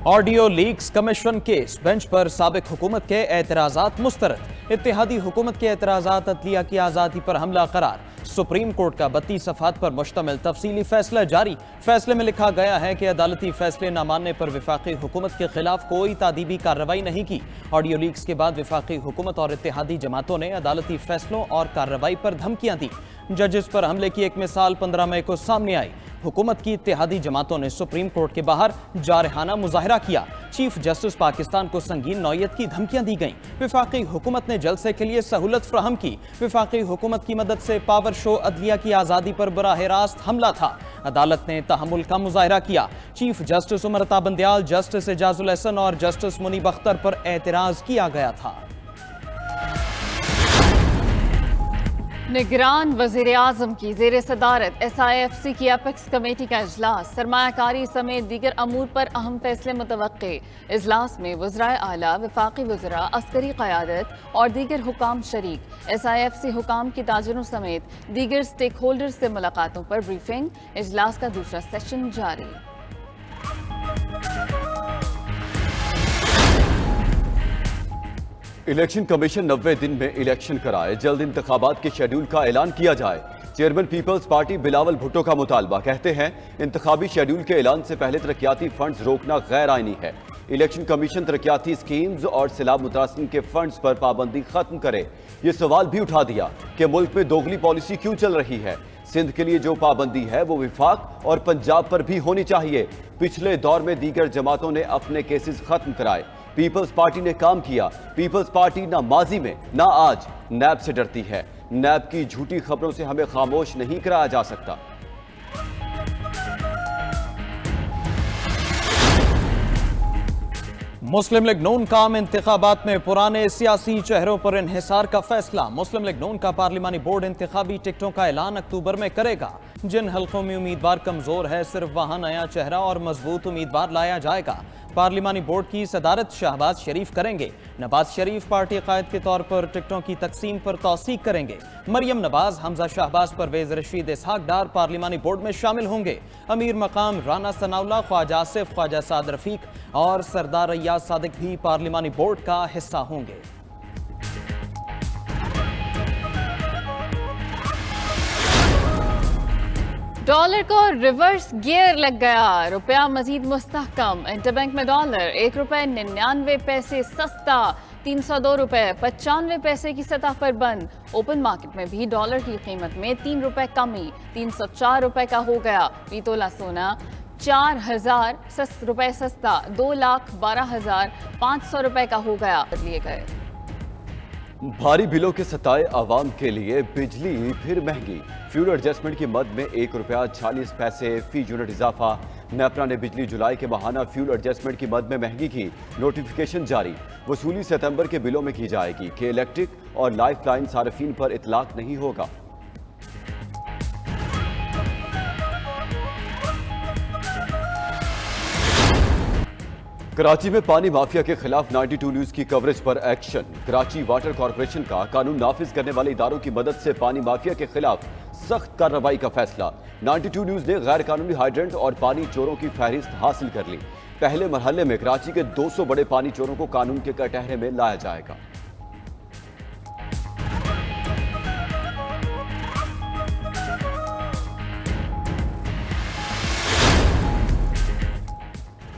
Audio leaks commission case bench पर साबिक हुकूमत के एतराजात मुस्तरद। इत्तेहादी हुकूमत के एतराजात अदलिया की आज़ादी पर हमला करार। सुप्रीम कोर्ट का 32 सफ़हात पर मुश्तमिल तफसीली फैसला जारी। फैसले में लिखा गया है कि अदालती फैसले न मानने पर विफाकी हुकूमत के खिलाफ कोई तादीबी कार्रवाई नहीं की। ऑडियो लीक्स के बाद विफाकी हुकूमत और इत्तेहादी जमातों ने अदालती फैसलों और कार्रवाई पर धमकियां दी। जजेस पर हमले की एक मिसाल 15 मई को सामने आई। हुकूमत की इत्तेहादी जमातों ने सुप्रीम कोर्ट के बाहर जारहाना मुजाहरा किया। चीफ जस्टिस पाकिस्तान को संगीन नौयत की धमकियां दी गईं। विफाकी हुकूमत ने जलसे के लिए सहूलत फ्राहम की। विफाकी हुकूमत की मदद से पावर शो अदलिया की आज़ादी पर बराह रास्त हमला था। अदालत ने तहमुल का मुजाहरा किया। Chief justice Umar Ata Bandial, justice Ejazul Ehsan और जस्टिस मुनीब अख्तर पर एतराज किया गया था। निगरान वज़ीर आज़म की ज़ेर सदारत SIFC की एपेक्स कमेटी का इजलास। सरमायाकारी समेत दीगर अमूर पर अहम फैसले मुतवक्के। इजलास में वज़राए आला, वफाकी वज़रा, अस्करी क़यादत और दीगर हुकाम शरीक। SIFC हुकाम की ताजरों समेत दीगर स्टेक होल्डर्स से मुलाकातों पर ब्रीफिंग। इजलास का दूसरा सेशन जारी। इलेक्शन कमीशन 90 दिन में इलेक्शन कराए, जल्द इंतखाबात के शेड्यूल का ऐलान किया जाए। चेयरमैन पीपल्स पार्टी बिलावल भुट्टो का मुतालबा। कहते हैं इंतखाबी शेड्यूल के ऐलान से पहले तरक्याती फंड्स रोकना गैर आईनी है। इलेक्शन कमीशन तरक्याती स्कीम्स और सैलाब मुतासिरीन के फंड्स पर पाबंदी खत्म करे। ये सवाल भी उठा दिया कि मुल्क में दोगली पॉलिसी क्यों चल रही है। सिंध के लिए जो पाबंदी है वो विफाक और पंजाब पर भी होनी चाहिए। पिछले दौर में दीगर जमातों ने अपने केसेस खत्म कराए, पीपल्स पार्टी ने काम किया। पीपल्स पार्टी ना माजी में ना आज नैब से डरती है। नैब की झूठी खबरों से हमें खामोश नहीं कराया जा सकता। मुस्लिम लीग नून का आम इंतखाबात में पुराने सियासी चेहरों पर इन्हिसार का फैसला। मुस्लिम लीग नून का पार्लिमानी बोर्ड इंतखाबी टिकटों का ऐलान अक्टूबर में करेगा। जिन हल्कों में उम्मीदवार कमजोर है, सिर्फ वहां नया चेहरा और मजबूत उम्मीदवार लाया जाएगा। पार्लिमानी बोर्ड की सदारत शहबाज शरीफ करेंगे। नवाज शरीफ पार्टी कायद के तौर पर टिकटों की तकसीम पर तौसीक करेंगे। मरियम नवाज, हमजा शाहबाज, परवेज रशीद, इसहाक डार पार्लिमानी बोर्ड में शामिल होंगे। अमीर मकाम राना सनाउल्लाह, ख्वाजा आसिफ, ख्वाजा साद रफीक और सरदार अय्याज सादिक भी पार्लिमानी बोर्ड का हिस्सा होंगे। डॉलर को रिवर्स गियर लग गया। रुपया मजीद मुस्तहकम। इंटरबैंक में डॉलर 1 रुपये 99 पैसे सस्ता, 302 रुपये 95 पैसे की सतह पर बंद। ओपन मार्केट में भी डॉलर की कीमत में 3 रुपये कमी, 304 रुपये का हो गया। पीतोला सोना 4000 रुपये सस्ता, 2,12,500 रुपये का हो गया। लिए गए भारी बिलों के सताए आवाम के लिए बिजली फिर महंगी। फ्यूल एडजस्टमेंट की मद में 1 रुपया 40 पैसे फी यूनिट इजाफा। नेपरा ने बिजली जुलाई के माहाना फ्यूल एडजस्टमेंट की मद में महंगी की। नोटिफिकेशन जारी। वसूली सितंबर के बिलों में की जाएगी कि इलेक्ट्रिक और लाइफ लाइन सार्फिन पर इतलाक नहीं होगा। कराची में पानी माफिया के खिलाफ 92 न्यूज की कवरेज पर एक्शन। कराची वाटर कॉरपोरेशन का कानून नाफिज करने वाले इदारों की मदद से पानी माफिया के खिलाफ सख्त कार्रवाई का फैसला। 92 न्यूज ने गैर कानूनी हाइड्रेंट और पानी चोरों की फहरिस्त हासिल कर ली। पहले मरहले में कराची के 200 बड़े पानी चोरों को कानून के कटहरे में लाया जाएगा।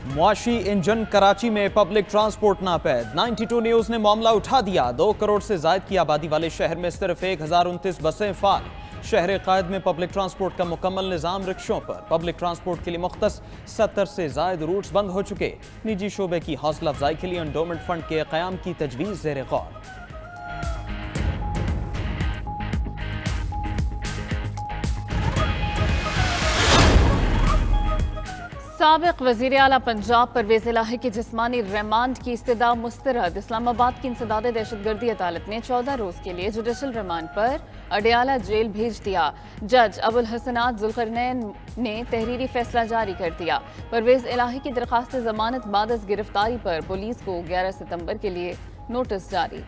मुआशी इंजन कराची में पब्लिक ट्रांसपोर्ट नापैद। 92 न्यूज ने मामला उठा दिया। 2 करोड़ से जायद की आबादी वाले शहर में सिर्फ 1029 बसें फाल। शहर कायद में पब्लिक ट्रांसपोर्ट का मुकम्मल निज़ाम रिक्शों पर। पब्लिक ट्रांसपोर्ट के लिए मुख्तस 70 से जायद रूट्स बंद हो चुके। निजी शोबे की हौसला अफजाई के लिए एंडोमेंट फंड के क़याम की तजवीज़ ज़ेर गौर। साबिक वज़ीर आला पंजाब परवेज इलाही की जिस्मानी रिमांड की इस्तदा मुस्तरद। इस्लामाबाद की इंसदाद दहशतगर्दी अदालत ने 14 रोज के लिए जुडिशल रिमांड पर अडियाला जेल भेज दिया। जज अबुल हसनात जुल्करनैन ने तहरीरी फैसला जारी कर दिया। परवेज इलाही की दरखास्त जमानत बाद अज गिरफ्तारी पर पुलिस को 11 सितंबर के लिए नोटिस जारी।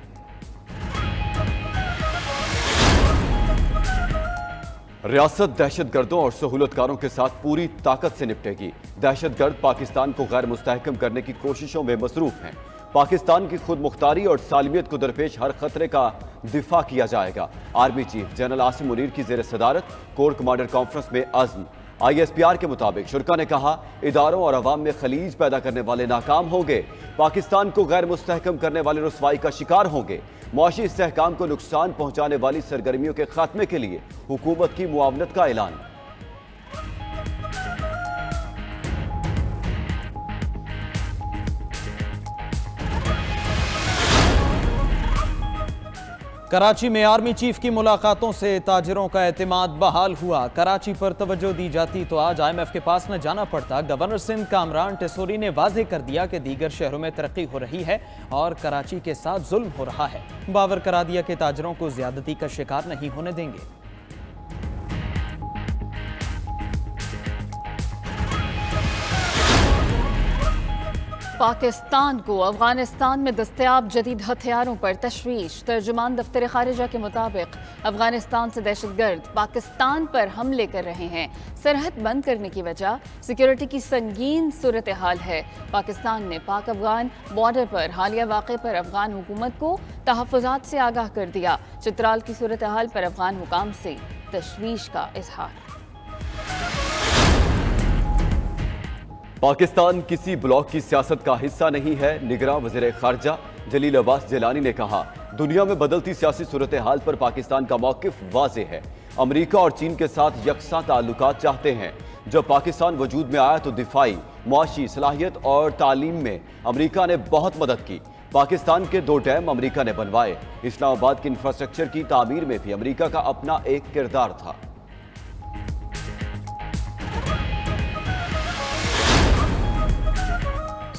रियासत दहशतगर्दों और सहूलतकारों के साथ पूरी ताकत से निपटेगी। दहशतगर्द पाकिस्तान को गैर मुस्तहकम करने की कोशिशों में मसरूफ हैं। पाकिस्तान की खुद मुख्तारी और सालमियत को दरपेश हर खतरे का दिफा किया जाएगा। Army chief general Asim Munir की ज़ेर सदारत कोर कमांडर कॉन्फ्रेंस में अज़्म। ISPR के मुताबिक शुरा ने कहा, इदारों और अवाम में खलीज पैदा करने वाले नाकाम होंगे, पाकिस्तान को गैर मुस्तहकम करने वाले रुसवाई का शिकार होंगे। मुआशी इस्तेहकाम को नुकसान पहुंचाने वाली सरगर्मियों के खात्मे के लिए हुकूमत की मुआवनत का ऐलान। कराची में आर्मी चीफ की मुलाकातों से ताजिरों का एतमाद बहाल हुआ। कराची पर तवज्जो दी जाती तो आज IMF के पास न जाना पड़ता। गवर्नर सिंध कामरान टेसोरी ने वाजे कर दिया कि दीगर शहरों में तरक्की हो रही है और कराची के साथ जुल्म हो रहा है। बावर करा दिया कि ताजिरों को ज्यादती का शिकार नहीं होने देंगे। पाकिस्तान को अफगानिस्तान में दस्तयाब जदीद हथियारों पर तशवीश। तर्जुमान दफ्तर खारिजा के मुताबिक अफगानिस्तान से दहशतगर्द पाकिस्तान पर हमले कर रहे हैं। सरहद बंद करने की वजह सिक्योरिटी की संगीन सूरत हाल है। पाकिस्तान ने पाक अफगान बॉर्डर पर हालिया वाक़े पर अफगान हुकूमत को तहफ़्फ़ुज़ात से आगाह कर दिया। चित्राल की सूरत हाल पर अफगान हुकाम से तशवीश का इजहार। पाकिस्तान किसी ब्लॉक की सियासत का हिस्सा नहीं है। निगरान वज़ीर खारजा जलील अब्बास जिलानी ने कहा, दुनिया में बदलती सियासी सूरत हाल पर पाकिस्तान का मौक़िफ़ वाज़े है। अमरीका और चीन के साथ यकसा ताल्लुकात चाहते हैं। जब पाकिस्तान वजूद में आया तो दिफाई, मुआशी, सलाहियत और तालीम में अमरीका ने बहुत मदद की। पाकिस्तान के 2 डैम अमरीका ने बनवाए। इस्लामाबाद की इंफ्रास्ट्रक्चर की तामीर में भी अमरीका का अपना एक किरदार था।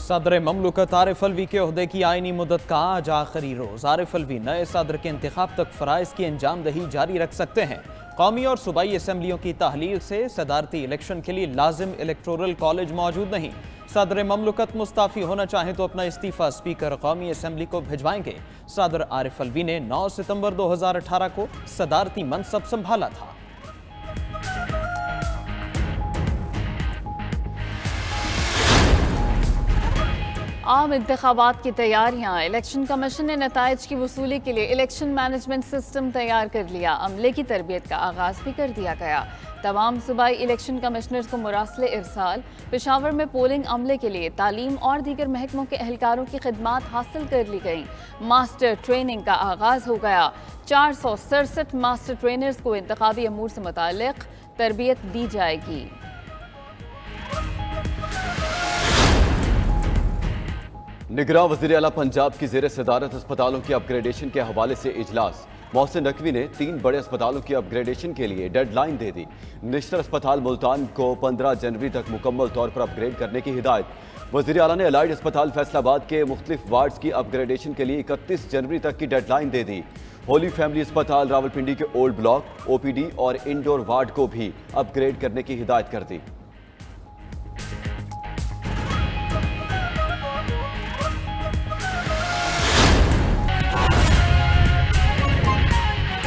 सदर ममलुकत आरिफ अलवी के ओहदे की आईनी मुद्दत का आज आखिरी रोज। आरिफ अलवी नए सदर के इंतखाब तक फराइज की अंजामदही जारी रख सकते हैं। कौमी और सूबाई असम्बलियों की तहलील से सदारती इलेक्शन के लिए लाजिम इलेक्टोरल कॉलेज मौजूद नहीं। सदर ममलुकत मुस्ताफी होना चाहें तो अपना इस्तीफा स्पीकर कौमी असम्बली को भिजवाएंगे। सदर आरिफ अलवी ने 9 सितंबर 2018 को सदारती मनसब संभाला था। आम इंतखाबात की तैयारियां। इलेक्शन कमीशन ने नताइज की वसूली के लिए इलेक्शन मैनेजमेंट सिस्टम तैयार कर लिया। अमले की तरबियत का आगाज भी कर दिया गया। तमाम सूबाई इलेक्शन कमिश्नर्स को मुरासले इरसाल। पेशावर में पोलिंग अमले के लिए तालीम और दीगर महकमों के एहलकारों की खिदमात हासिल कर ली गई। मास्टर ट्रेनिंग का आगाज हो गया। 467 मास्टर ट्रेनर्स को इंतखाबी अमूर से मुताल्लिक तरबियत दी जाएगी। निगरान वज़ीर आला पंजाब की ज़ेर सदारत अस्पतालों की अपग्रेडेशन के हवाले से इजलास। मोहसिन नकवी ने 3 बड़े अस्पतालों की अपग्रेडेशन के लिए डेडलाइन दे दी। निश्तर अस्पताल मुल्तान को 15 जनवरी तक मुकम्मल तौर पर अपग्रेड करने की हिदायत। वज़ीर आला ने अलाइड अस्पताल फैसलाबाद के मुख्तलिफ वार्ड्स की अपग्रेडेशन के लिए 31 जनवरी तक की डेडलाइन दे दी। होली फैमिली अस्पताल रावलपिंडी के ओल्ड ब्लॉक, OPD और इंडोर वार्ड को भी अपग्रेड करने की हिदायत कर दी।